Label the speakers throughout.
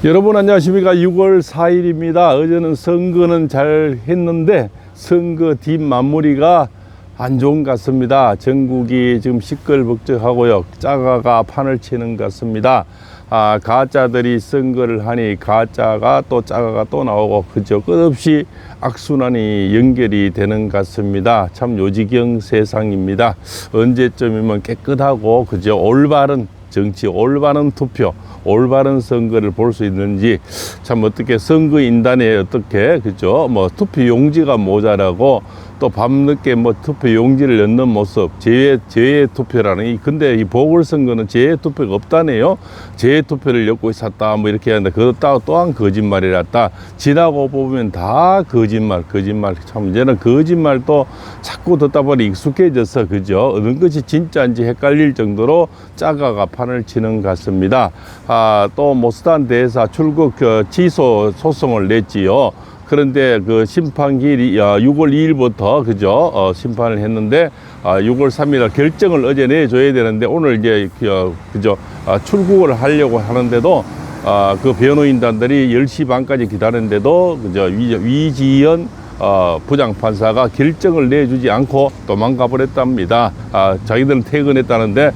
Speaker 1: 여러분 안녕하십니까. 6월 4일입니다. 어제는 선거는 잘 했는데 선거 뒷마무리가 안 좋은 것 같습니다. 전국이 지금 시끌벅적하고요. 짜가가 판을 치는 것 같습니다. 가짜들이 선거를 하니 가짜가 또 짜가가 또 나오고 그저 끝없이 악순환이 연결이 되는 것 같습니다. 참 요지경 세상입니다. 언제쯤이면 깨끗하고 그저 올바른 정치, 올바른 투표, 올바른 선거를 볼 수 있는지 참 어떻게 선거인단에 어떻게 그죠 뭐 투표 용지가 모자라고 또 밤늦게 뭐 투표 용지를 넣는 모습 재외 투표라는 근데 이 보궐선거는 재외 투표가 없다네요. 재외 투표를 엮고 있었다 뭐 이렇게 하는데 그것 또한 거짓말이랐다. 지나고 보면 다 거짓말 참 이제는 거짓말도 자꾸 듣다 보니 익숙해져서 그죠 어느 것이 진짜인지 헷갈릴 정도로 짜가가 판을 치는 것 같습니다. 또 모스탄 대사 출국 취소 소송을 냈지요. 그런데 그 심판기일이 6월 2일부터 그죠 심판을 했는데 6월 3일 결정을 어제 내줘야 되는데 오늘 이제 그죠 출국을 하려고 하는데도 그 변호인단들이 10시 반까지 기다렸는데도 그죠 위지연 부장판사가 결정을 내주지 않고 도망가 버렸답니다. 자기들은 퇴근했다는데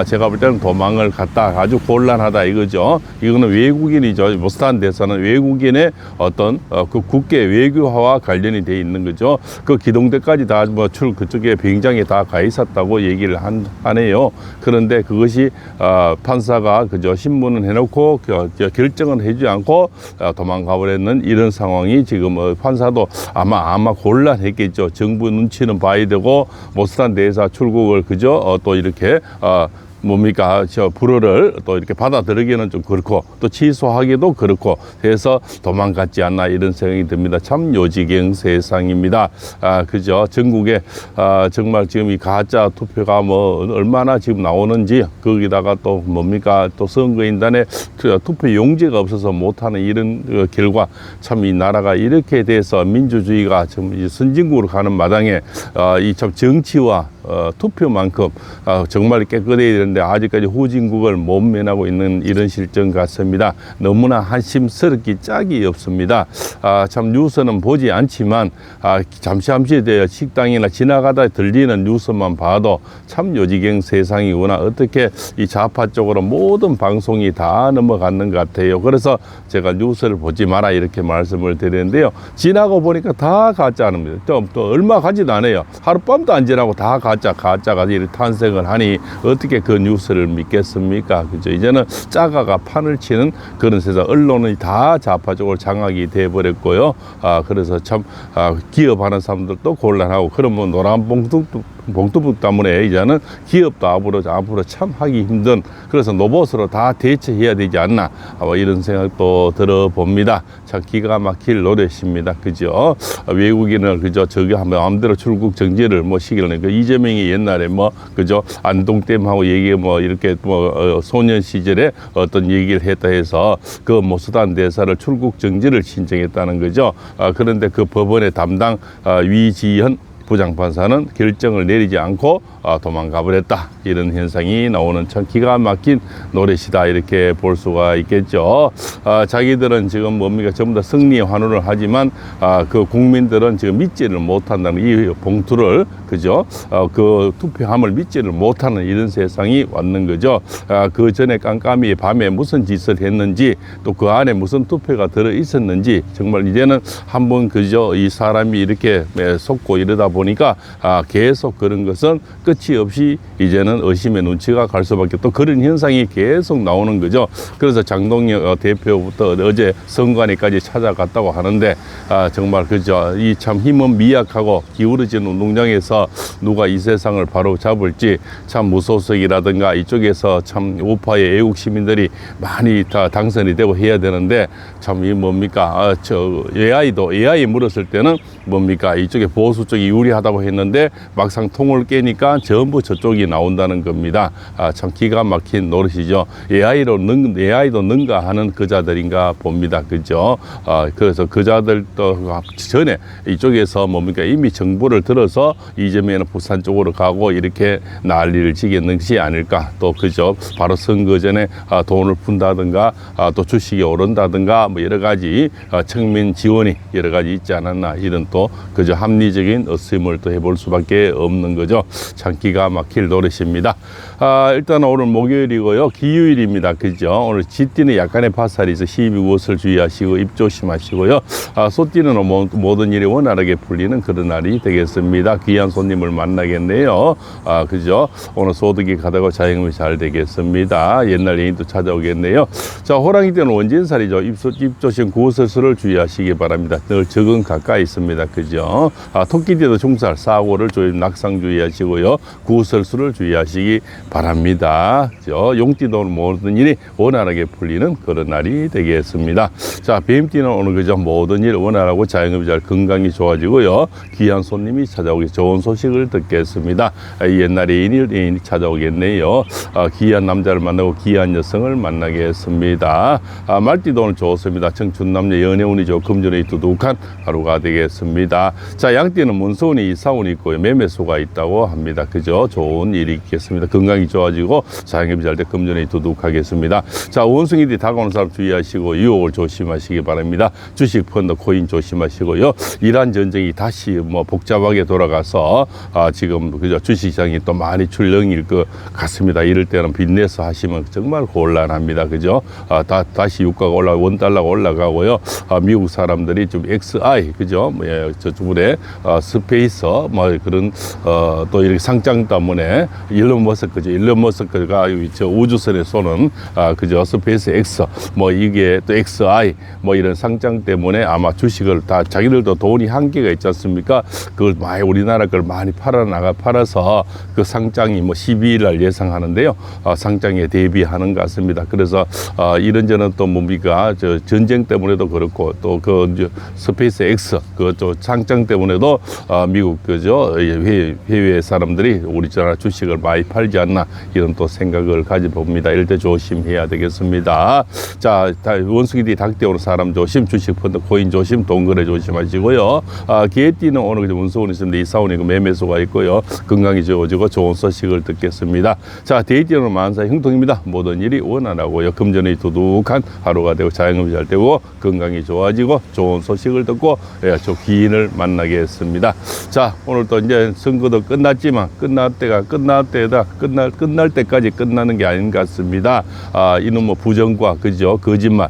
Speaker 1: 제가 볼 때는 도망을 갔다. 아주 곤란하다 이거죠. 이거는 외국인이죠. 모스탄 대사는 외국인의 어떤 그 국계 외교화와 관련이 돼 있는 거죠. 그 기동대까지 다 뭐 그쪽에 비행장에 다 가 있었다고 얘기를 하네요. 그런데 그것이 판사가 그저 신문을 해놓고 결정을 해주지 않고 도망가 버렸는 이런 상황이 지금 판사도 아마 곤란했겠죠. 정부 눈치는 봐야 되고 모스탄 대사 출국을 그저 또 이렇게 뭡니까 불허를 또 이렇게 받아들이기는 좀 그렇고 또 취소하기도 그렇고 해서 도망갔지 않나 이런 생각이 듭니다. 참 요지경 세상입니다. 그죠 전국에 정말 지금 이 가짜 투표가 뭐 얼마나 지금 나오는지 거기다가 또 뭡니까 또 선거인단에 투표 용지가 없어서 못하는 이런 결과 참 이 나라가 이렇게 돼서 민주주의가 좀 선진국으로 가는 마당에 이 참 정치와 투표만큼 정말 깨끗해야 되는데 아직까지 후진국을 못 면하고 있는 이런 실정 같습니다. 너무나 한심스럽기 짝이 없습니다. 참 뉴스는 보지 않지만 잠시 식당이나 지나가다 들리는 뉴스만 봐도 참 요지경 세상이구나. 어떻게 이 좌파 쪽으로 모든 방송이 다 넘어가는 것 같아요. 그래서 제가 뉴스를 보지 마라 이렇게 말씀을 드리는데요. 지나고 보니까 다 가짜입니다. 또 얼마 가지도 않아요. 하룻밤도 안 지나고 다 가짜가 이렇게 탄생을 하니 어떻게 그 뉴스를 믿겠습니까? 그죠? 이제는 짜가가 판을 치는 그런 세상. 언론이 다 좌파적으로 장악이 돼버렸고요. 그래서 참 기업하는 사람들도 곤란하고 그러면 노란 봉투북 때문에 이제는 기업도 앞으로 참 하기 힘든 그래서 로봇으로 다 대체해야 되지 않나 이런 생각도 들어봅니다. 참 기가 막힐 노릇입니다. 그죠? 외국인을 그저 저기 하면 마음대로 출국 정지를 뭐 시키는 그 이재명이 옛날에 뭐 그죠 안동댐하고 얘기 뭐 이렇게 뭐 소년 시절에 어떤 얘기를 했다 해서 그 모스탄 대사를 출국 정지를 신청했다는 거죠. 그런데 그 법원의 담당 위지연 부장판사는 결정을 내리지 않고 도망가 버렸다. 이런 현상이 나오는 참 기가 막힌 노릇이다. 이렇게 볼 수가 있겠죠. 자기들은 지금 뭡니까 전부 다 승리의 환호를 하지만 그 국민들은 지금 믿지를 못한다는 이 봉투를 그죠 그 투표함을 믿지를 못하는 이런 세상이 왔는 거죠. 그 전에 깜깜이 밤에 무슨 짓을 했는지 또 그 안에 무슨 투표가 들어 있었는지 정말 이제는 한번 그죠 이 사람이 이렇게 속고 이러다 보니까 계속 그런 것은 끝이 없이 이제는 의심의 눈치가 갈 수밖에 또 그런 현상이 계속 나오는 거죠. 그래서 장동혁 대표부터 어제 선관위까지 찾아갔다고 하는데 정말 그죠 이 참 힘은 미약하고 기울어진 운동장에서 누가 이 세상을 바로 잡을지 참 무소속이라든가 이쪽에서 참 우파의 애국 시민들이 많이 다 당선이 되고 해야 되는데 참 이 뭡니까 AI 물었을 때는 뭡니까 이쪽에 보수 쪽이 유리하다고 했는데 막상 통을 깨니까 전부 저쪽이 나온다는 겁니다. 참 기가 막힌 노릇이죠. AI도 능가하는 그자들인가 봅니다. 그죠? 그래서 그자들도 전에 이쪽에서 뭡니까 이미 정보를 들어서 이재명은 부산 쪽으로 가고 이렇게 난리를 지겠는 것이 아닐까. 또 그죠? 바로 선거 전에 돈을 푼다든가 또 주식이 오른다든가 뭐 여러 가지 측면 지원이 여러 가지 있지 않았나 이런 또 그저 합리적인 의심을 또 해볼 수밖에 없는 거죠. 참 기가 막힐 노릇입니다. 일단 오늘 목요일이고요. 기휴일입니다. 그죠? 오늘 쥐띠는 약간의 파살이 있어 시비 무엇을 주의하시고 입 조심하시고요. 소띠는 모든 일이 원활하게 풀리는 그런 날이 되겠습니다. 귀한 손님을 만나겠네요. 그죠? 오늘 소득이 가다가 자영업이 잘 되겠습니다. 옛날 애인도 찾아오겠네요. 자, 호랑이 때는 원진살이죠. 입 조심 구설수를 주의하시기 바랍니다. 늘 적은 가까이 있습니다. 그죠? 토끼띠도 중살 사고를 조심 낙상 주의하시고요. 구설수를 주의하시기 바랍니다. 그죠? 용띠도 모든 일이 원활하게 풀리는 그런 날이 되겠습니다. 자, 뱀띠는 오늘 그죠? 모든 일 원활하고 자영업이 잘 건강이 좋아지고요. 귀한 손님이 찾아오기 좋은 소식을 듣겠습니다. 옛날 애인이 찾아오겠네요. 귀한 남자를 만나고 귀한 여성을 만나겠습니다. 말띠도 오늘 좋습니다. 청춘 남녀 연애운이 좋고 금전운이 두둑한 하루가 되겠습니다. 자, 양띠는 문서운이 이사운이 있고요. 매매수가 있다고 합니다. 그죠? 좋은 일이 있겠습니다. 건강이 좋아지고 자영업이 잘 돼 금전운이 두둑하겠습니다. 자, 원숭이들이 다가오는 사람 주의하시고 유혹을 조심하시기 바랍니다. 주식 펀드 코인 조심하시고요. 이란 전쟁이 다시 뭐 복잡하게 돌아가서 지금 그죠? 주식시장이 또 많이 출렁일 것 같습니다. 이럴 때는 빚내서 하시면 정말 곤란합니다. 그죠? 다시 유가가 원달러가 올라가고요. 미국 사람들이 좀 XI 그죠? 저쪽에 스페이스 뭐 그런 또 이렇게 상장 때문에 일론 머스크가 저 우주선에 쏘는 그죠? 스페이스 X 뭐 이게 또 XI 뭐 이런 상장 때문에 아마 주식을 다 자기들도 돈이 한계가 있지 않습니까? 그걸 많이 우리나라 걸 많이 팔아서 그 상장이 뭐 12일 날 예상하는데요. 상장에 대비하는 것 같습니다. 그래서 이런저런 또 뭡니까 저 전쟁 때문에도 그렇고 또 그 스페이스 X 그저 상장 때문에도 미국 그죠 해외 사람들이 우리나라 주식을 많이 팔지 않나 이런 또 생각을 가져봅니다. 이럴 때 조심해야 되겠습니다. 자, 원숭이들이 닭대오는 사람 조심, 주식 펀드 코인 조심, 동거래 조심하시고요. 개띠는 오늘 문서운이 있습니다. 이사운이고 매매수가 있고요. 건강이 좋아지고 좋은 소식을 듣겠습니다. 자, 데이띠는 만사 형통입니다. 모든 일이 원활하고요. 금전이 두둑한 하루가 되고 자영업이 잘 되고 건강이 좋아지고 좋은 소식을 듣고 저 귀인을 만나겠습니다. 자, 오늘 또 이제 선거도 끝났지만 끝날 때까지 끝나는 게 아닌 것 같습니다. 이놈 뭐 부정과 그죠 거짓말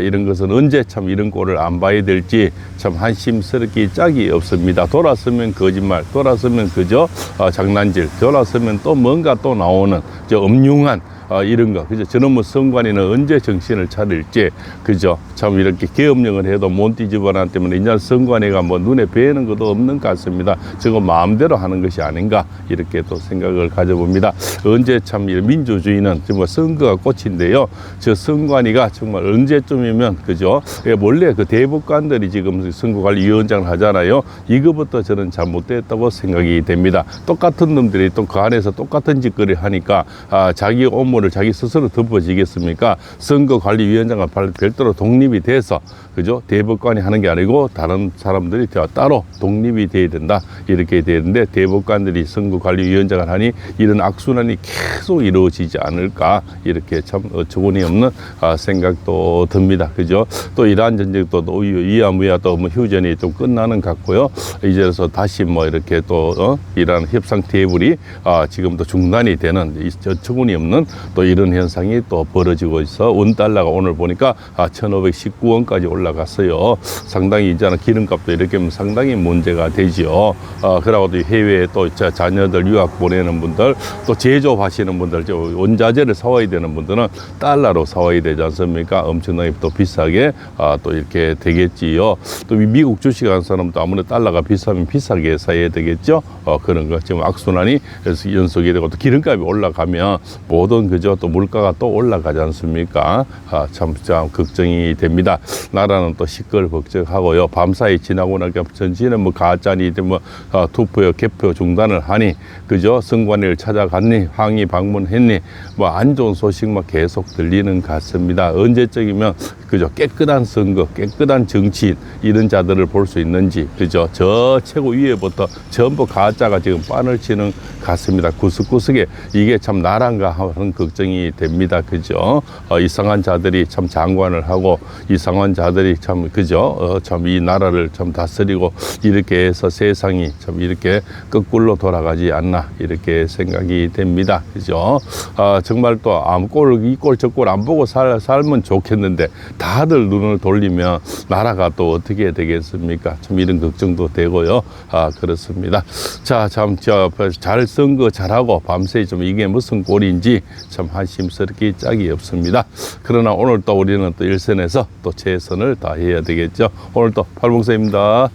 Speaker 1: 이런 것은 언제 참 이런 꼴을 안 봐야 될지 참 한심스럽게 짝이 없습니다. 돌아서면 거짓말, 돌아서면 그죠 장난질, 돌아서면 또 뭔가 또 나오는 저 음흉한 이런 거 그죠? 저는 뭐 선관위는 언제 정신을 차릴지 그죠? 참 이렇게 계엄령을 해도 못 뒤집어놨기 때문에 이제 선관위가 뭐 눈에 뵈는 것도 없는 것 같습니다. 저거 마음대로 하는 것이 아닌가 이렇게 또 생각을 가져봅니다. 언제 참 민주주의는 정말 선거가 꽃인데요. 저 선관위가 정말 언제쯤이면 그죠? 원래 그 대법관들이 지금 선거관리위원장을 하잖아요. 이거부터 저는 잘못됐다고 생각이 됩니다. 똑같은 놈들이 또 그 안에서 똑같은 짓거리를 하니까 자기 업무를 자기 스스로 덮어지겠습니까? 선거관리위원장과 별도로 독립이 돼서 그죠? 대법관이 하는 게 아니고 다른 사람들이 따로 독립이 돼야 된다 이렇게 되는데 대법관들이 선거관리위원장을 하니 이런 악순환이 계속 이루어지지 않을까 이렇게 참 어처구니 없는 생각도 듭니다. 그죠? 또 이란 전쟁도 위야무야 또 뭐 휴전이 좀 끝나는 것 같고요. 이제서 다시 뭐 이렇게 또 이란 협상 테이블이 지금도 중단이 되는 어처구니 없는 또 이런 현상이 또 벌어지고 있어. 원달러가 오늘 보니까 1,519원까지 올라갔어요. 상당히 이제는 기름값도 이렇게 하면 상당히 문제가 되죠. 그러고 또 해외에 또 자녀들 유학 보내는 분들 또 제조하시는 분들 원자재를 사와야 되는 분들은 달러로 사와야 되지 않습니까? 엄청나게 또 비싸게 또 이렇게 되겠지요. 또 미국 주식하는 사람도 아무래도 달러가 비싸면 비싸게 사야 되겠죠. 그런 거 지금 악순환이 연속이 되고 또 기름값이 올라가면 모든 그죠? 또 물가가 또 올라가지 않습니까? 참 걱정이 됩니다. 나라는 또 시끌벅적하고요. 밤사이 지나고 나니까 전지는 뭐 가짜니 뭐 투표요, 개표 중단을 하니, 그죠? 선관위를 찾아갔니, 항의 방문했니, 뭐 안 좋은 소식만 계속 들리는 것 같습니다. 언제적이면 그죠? 깨끗한 선거, 깨끗한 정치인 이런 자들을 볼 수 있는지, 그죠? 저 최고 위에부터 전부 가짜가 지금 빤을 치는 것 같습니다. 구석구석에 이게 참 나란가 하는 걱정이 됩니다. 그죠? 이상한 자들이 참 장관을 하고, 이상한 자들이 참, 그죠? 참 이 나라를 참 다스리고, 이렇게 해서 세상이 참 이렇게 거꾸로 돌아가지 않나, 이렇게 생각이 됩니다. 그죠? 정말 또 이 꼴 저 꼴 안 보고 살면 좋겠는데, 다들 눈을 돌리면 나라가 또 어떻게 되겠습니까? 참 이런 걱정도 되고요. 그렇습니다. 자, 참, 잘 선거 잘하고 밤새 좀 이게 무슨 꼴인지 참 한심스럽게 짝이 없습니다. 그러나 오늘 또 우리는 또 일선에서 또 최선을 다해야 되겠죠. 오늘 또 팔봉서입니다.